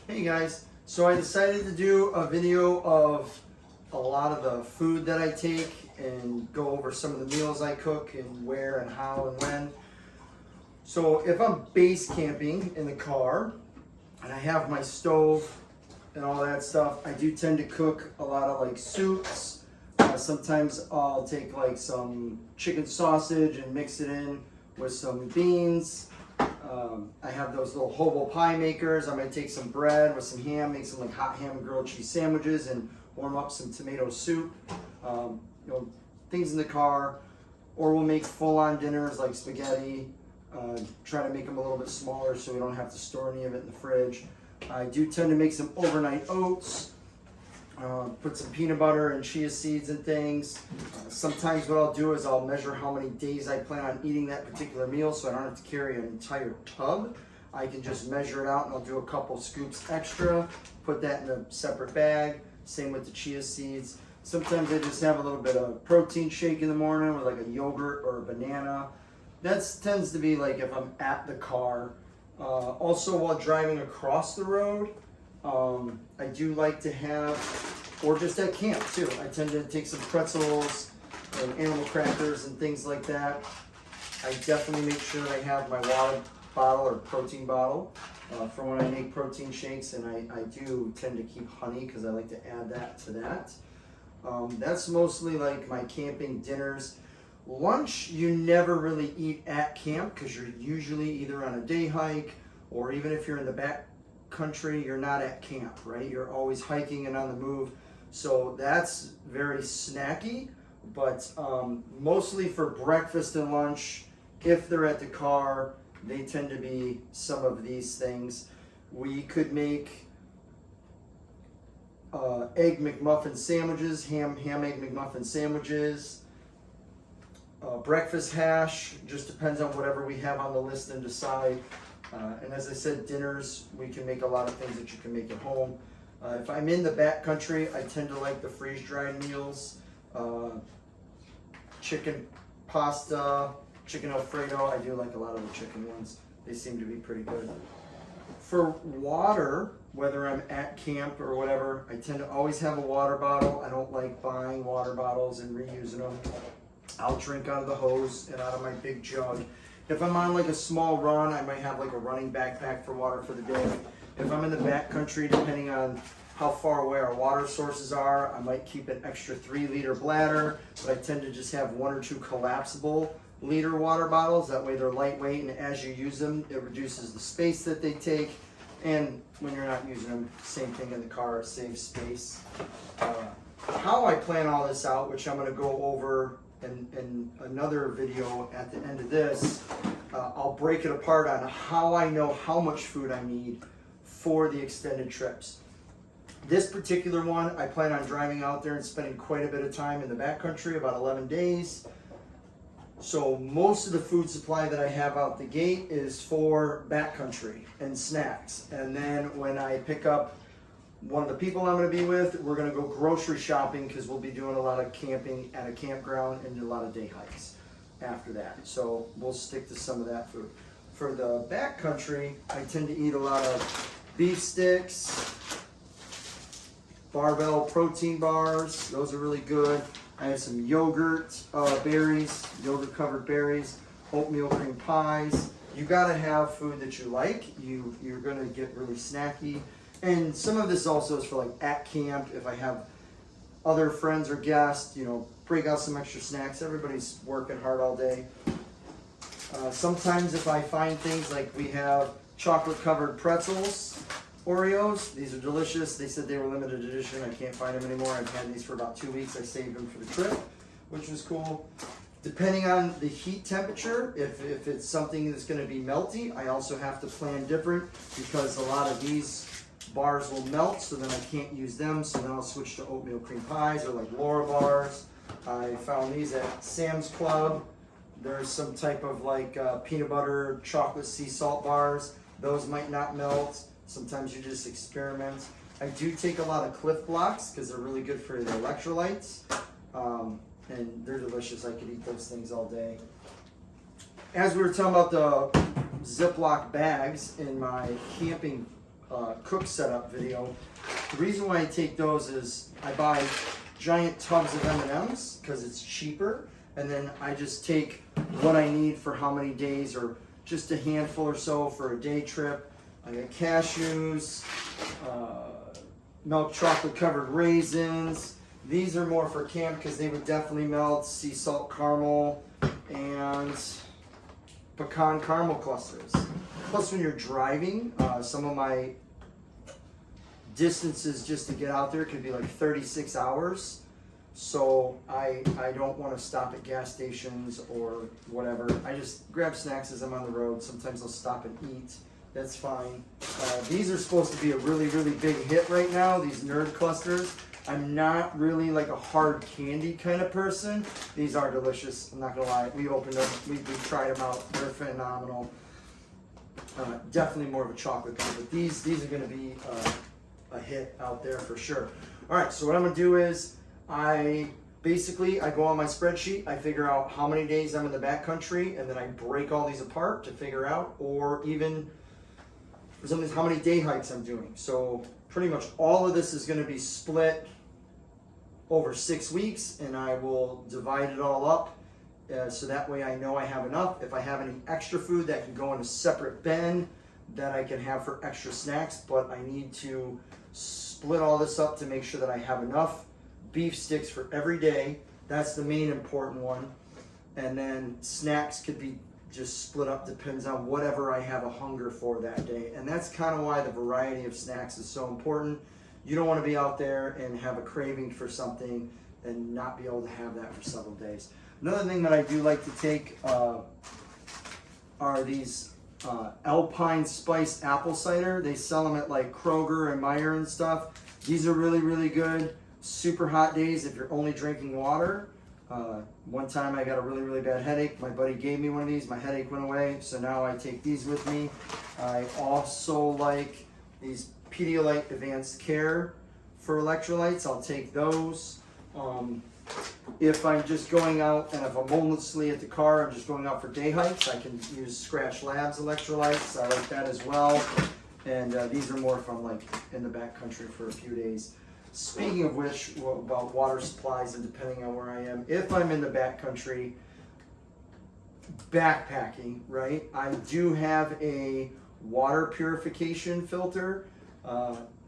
Hey guys, so I decided to do a video of a lot of the food that I take and go over some of the meals I cook and where and how and when. So if I'm base camping in the car and I have my stove and all that stuff, I do tend to cook a lot of like soups. Sometimes I'll take like some chicken sausage and mix it in with some beans. I have those little hobo pie makers. I might take some bread with some ham, make some like hot ham and grilled cheese sandwiches, and warm up some tomato soup. Things in the car, or we'll make full-on dinners like spaghetti. Try to make them a little bit smaller so we don't have to store any of it in the fridge. I do tend to make some overnight oats. Put some peanut butter and chia seeds and things. Sometimes what I'll do is I'll measure how many days I plan on eating that particular meal so I don't have to carry an entire tub. I can just measure it out and I'll do a couple scoops extra, put that in a separate bag. Same with the chia seeds. Sometimes I just have a little bit of protein shake in the morning with like a yogurt or a banana. That tends to be like if I'm at the car. Also while driving across the road, I do like to have, or just at camp too, I tend to take some pretzels and animal crackers and things like that. I definitely make sure I have my water bottle or protein bottle for when I make protein shakes, and I do tend to keep honey because I like to add that to that. That's mostly like my camping dinners. Lunch, you never really eat at camp because you're usually either on a day hike, or even if you're in the back country, you're not at camp, right? You're always hiking and on the move. So that's very snacky, but mostly for breakfast and lunch, if they're at the car, they tend to be some of these things. We could make egg McMuffin sandwiches, ham egg McMuffin sandwiches, breakfast hash, just depends on whatever we have on the list and decide. And as I said, dinners, we can make a lot of things that you can make at home. If I'm in the back country, I tend to like the freeze-dried meals. Chicken pasta, chicken Alfredo, I do like a lot of the chicken ones. They seem to be pretty good. For water, whether I'm at camp or whatever, I tend to always have a water bottle. I don't like buying water bottles and reusing them. I'll drink out of the hose and out of my big jug. If I'm on like a small run, I might have like a running backpack for water for the day. If I'm in the back country, depending on how far away our water sources are, I might keep an extra 3-liter bladder, but I tend to just have 1 or 2 collapsible liter water bottles. That way they're lightweight, and as you use them, it reduces the space that they take. And when you're not using them, same thing in the car, it saves space. How I plan all this out, which I'm gonna go over in another video at the end of this, I'll break it apart on how I know how much food I need for the extended trips. This particular one, I plan on driving out there and spending quite a bit of time in the backcountry, about 11 days. So most of the food supply that I have out the gate is for backcountry and snacks. And then when I pick up one of the people I'm going to be with, we're going to go grocery shopping because we'll be doing a lot of camping at a campground and a lot of day hikes after that. So we'll stick to some of that food. For the backcountry, I tend to eat a lot of beef sticks, barbell protein bars. Those are really good. I have some yogurt berries, yogurt covered berries, oatmeal cream pies. You got to have food that you like. You're going to get really snacky. And some of this also is for like at camp, if I have other friends or guests, break out some extra snacks. Everybody's working hard all day. Sometimes if I find things like we have chocolate covered pretzels, Oreos, these are delicious. They said they were limited edition. I can't find them anymore. I've had these for about 2 weeks. I saved them for the trip, which was cool. Depending on the heat temperature, if it's something that's going to be melty, I also have to plan different because a lot of these bars will melt, so then I can't use them, so then I'll switch to oatmeal cream pies or like Laura bars. I found these at Sam's Club. There's some type of like peanut butter chocolate sea salt bars. Those might not melt. Sometimes you just experiment. I do take a lot of Cliff Blocks because they're really good for the electrolytes, and they're delicious. I could eat those things all day. As we were talking about the Ziploc bags in my camping cook setup video. The reason why I take those is I buy giant tubs of M&Ms because it's cheaper, and then I just take what I need for how many days, or just a handful or so for a day trip. I got cashews, milk chocolate covered raisins. These are more for camp because they would definitely melt. Sea salt caramel and pecan caramel clusters. Plus, when you're driving, some of my distances just to get out there could be like 36 hours. So I don't want to stop at gas stations or whatever. I just grab snacks as I'm on the road. Sometimes I'll stop and eat. That's fine. These are supposed to be a really, really big hit right now, these nerd clusters. I'm not really like a hard candy kind of person. These are delicious, I'm not gonna lie. We opened them, we tried them out, they're phenomenal. Definitely more of a chocolate kind, but these are gonna be a hit out there for sure. All right, so what I'm gonna do is, I go on my spreadsheet, I figure out how many days I'm in the backcountry, and then I break all these apart to figure out, or even for some of these, how many day hikes I'm doing. So pretty much all of this is gonna be split over 6 weeks, and I will divide it all up so that way I know I have enough. If I have any extra food, that can go in a separate bin that I can have for extra snacks, but I need to split all this up to make sure that I have enough beef sticks for every day. That's the main important one. And then snacks could be just split up, depends on whatever I have a hunger for that day. And that's kind of why the variety of snacks is so important. You don't want to be out there and have a craving for something and not be able to have that for several days. Another thing that I do like to take are these Alpine Spice apple cider. They sell them at like Kroger and Meijer and stuff. These are really, really good. Super hot days if you're only drinking water. One time I got a really, really bad headache. My buddy gave me one of these. My headache went away, so now I take these with me. I also like these Pedialyte Advanced Care for electrolytes. I'll take those. If I'm just going out, and if I'm mostly at the car, I'm just going out for day hikes, I can use Scratch Labs electrolytes. I like that as well. And these are more if I'm like in the backcountry for a few days. Speaking of which, about water supplies and depending on where I am, if I'm in the backcountry backpacking, right, I do have a water purification filter.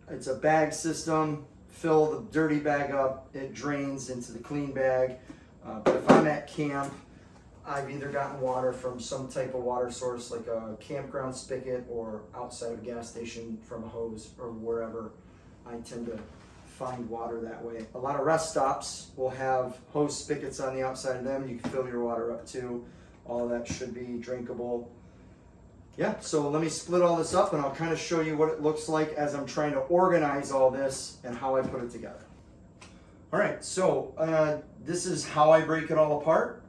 It's a bag system. Fill the dirty bag up, it drains into the clean bag. But if I'm at camp, I've either gotten water from some type of water source like a campground spigot, or outside of a gas station from a hose, or wherever. I tend to find water that way. A lot of rest stops will have hose spigots on the outside of them. You can fill your water up too. All of that should be drinkable. Yeah, so let me split all this up and I'll kind of show you what it looks like as I'm trying to organize all this and how I put it together. All right, so this is how I break it all apart.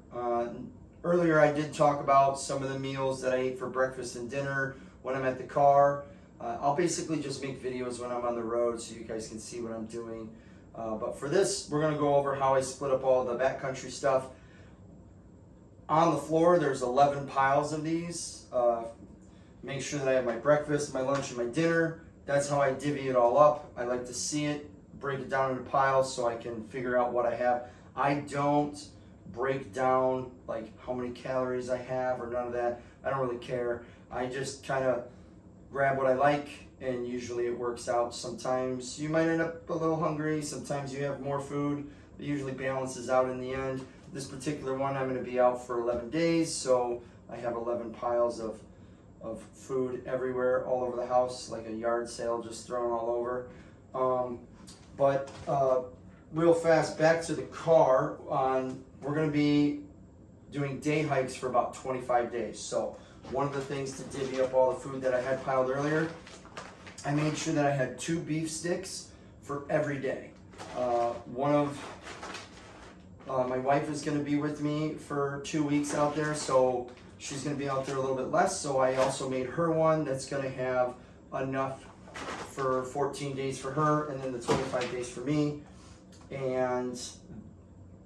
Earlier I did talk about some of the meals that I ate for breakfast and dinner when I'm at the car. I'll basically just make videos when I'm on the road so you guys can see what I'm doing. But for this, we're gonna go over how I split up all the backcountry stuff. On the floor, there's 11 piles of these. Make sure that I have my breakfast, my lunch, and my dinner. That's how I divvy it all up. I like to see it, break it down into piles so I can figure out what I have. I don't break down like how many calories I have or none of that. I don't really care. I just kind of grab what I like, and usually it works out. Sometimes you might end up a little hungry, sometimes you have more food. It usually balances out in the end. This particular one, I'm going to be out for 11 days, so I have 11 piles of food everywhere, all over the house, like a yard sale, just thrown all over. Real fast, back to the car. We're going to be doing day hikes for about 25 days. So one of the things to divvy up all the food that I had piled earlier, I made sure that I had 2 beef sticks for every day. My wife is going to be with me for 2 weeks out there, so she's going to be out there a little bit less. So I also made her one that's going to have enough for 14 days for her, and then the 25 days for me. And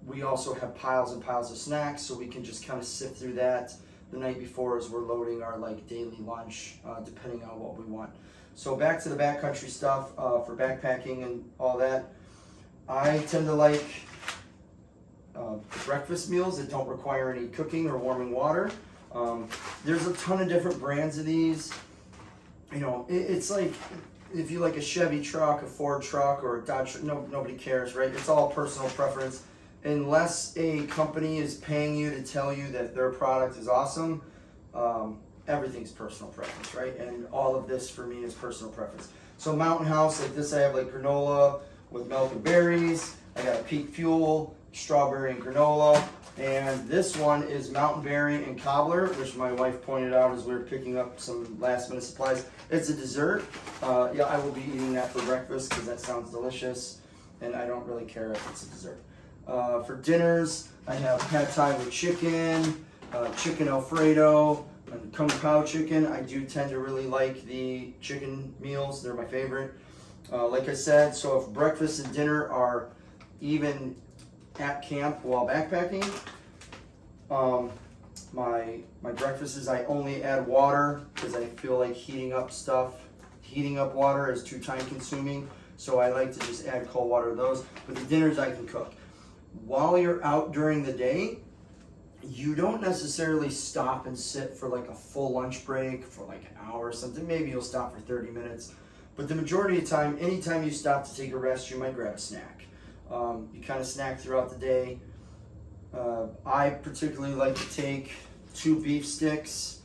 we also have piles and piles of snacks, so we can just kind of sift through that the night before as we're loading our like daily lunch, depending on what we want. So back to the backcountry stuff for backpacking and all that. I tend to like breakfast meals that don't require any cooking or warming water. There's a ton of different brands of these. You know, it's like if you like a Chevy truck, a Ford truck, or a Dodge truck, nobody cares, right? It's all personal preference. Unless a company is paying you to tell you that their product is awesome, everything's personal preference, right? And all of this for me is personal preference. So Mountain House, like this, I have like granola with milk and berries. I got a Peak Fuel, strawberry and granola. And this one is Mountain Berry and Cobbler, which my wife pointed out as we were picking up some last minute supplies. It's a dessert. Yeah, I will be eating that for breakfast because that sounds delicious. And I don't really care if it's a dessert. For dinners, I have pad thai with chicken, chicken Alfredo, and kung pao chicken. I do tend to really like the chicken meals. They're my favorite. Like I said, so if breakfast and dinner are even at camp while backpacking, my breakfast is I only add water because I feel like heating up water is too time consuming. So I like to just add cold water to those. But the dinners I can cook. While you're out during the day, you don't necessarily stop and sit for like a full lunch break for like an hour or something. Maybe you'll stop for 30 minutes. But the majority of the time, anytime you stop to take a rest, you might grab a snack. You kind of snack throughout the day. I particularly like to take 2 beef sticks.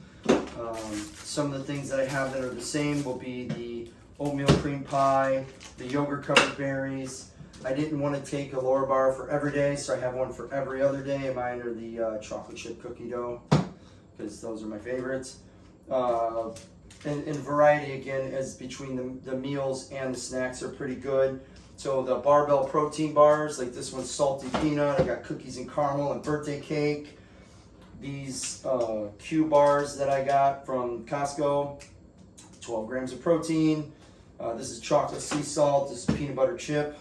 Some of the things that I have that are the same will be the oatmeal cream pie, the yogurt covered berries. I didn't want to take a Lower bar for every day, so I have one for every other day. And mine are the chocolate chip cookie dough, because those are my favorites. And variety, again, as between the meals and the snacks are pretty good. So the barbell protein bars, like this one's salty peanut. I got cookies and caramel and birthday cake. These Q bars that I got from Costco, 12 grams of protein. This is chocolate sea salt. This is peanut butter chip.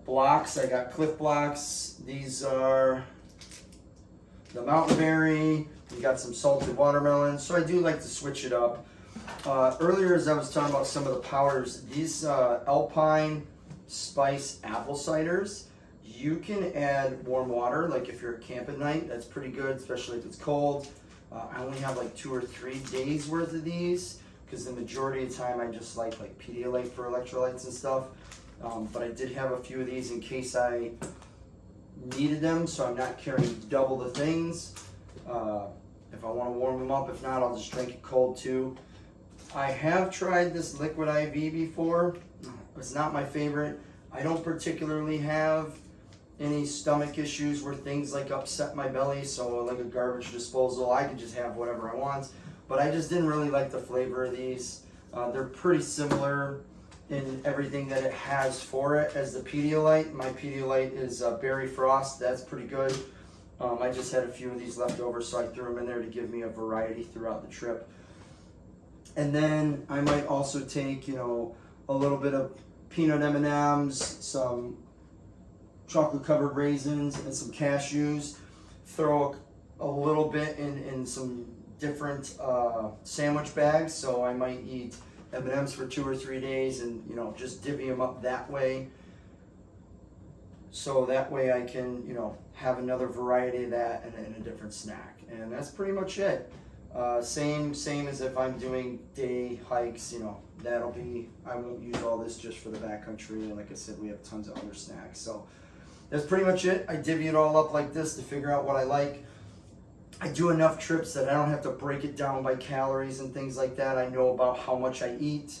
Blocks, I got Cliff Blocks. These are the Mountain Berry. We got some salted watermelon. So I do like to switch it up. Earlier, as I was talking about some of the powders, these Alpine Spice apple ciders, you can add warm water. Like if you're at camp at night, that's pretty good, especially if it's cold. I only have like 2 or 3 days worth of these because the majority of the time I just like Pedialyte for electrolytes and stuff. But I did have a few of these in case I needed them, so I'm not carrying double the things. If I want to warm them up, if not, I'll just drink it cold too. I have tried this liquid IV before. It's not my favorite. I don't particularly have any stomach issues where things like upset my belly, so like a garbage disposal, I could just have whatever I want. But I just didn't really like the flavor of these. They're pretty similar in everything that it has for it as the Pedialyte. My Pedialyte is Berry Frost. That's pretty good. I just had a few of these left over, so I threw them in there to give me a variety throughout the trip. And then I might also take, a little bit of peanut M&Ms, some chocolate covered raisins, and some cashews. Throw a little bit in some different sandwich bags. So I might eat M&Ms for 2 or 3 days and, just divvy them up that way. So that way I can, have another variety of that and a different snack. And that's pretty much it. Same as if I'm doing day hikes, that'll be, I won't use all this just for the backcountry. And like I said, we have tons of other snacks. So that's pretty much it. I divvy it all up like this to figure out what I like. I do enough trips that I don't have to break it down by calories and things like that. I know about how much I eat,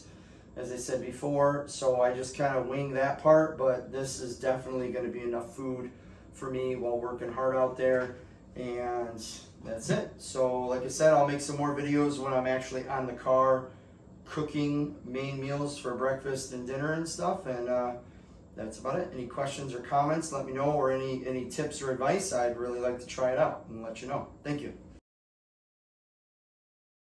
as I said before, so I just kind of wing that part, but this is definitely going to be enough food for me while working hard out there, and that's it. So like I said, I'll make some more videos when I'm actually on the car cooking main meals for breakfast and dinner and stuff, and that's about it. Any questions or comments, let me know, or any tips or advice. I'd really like to try it out and let you know. Thank you.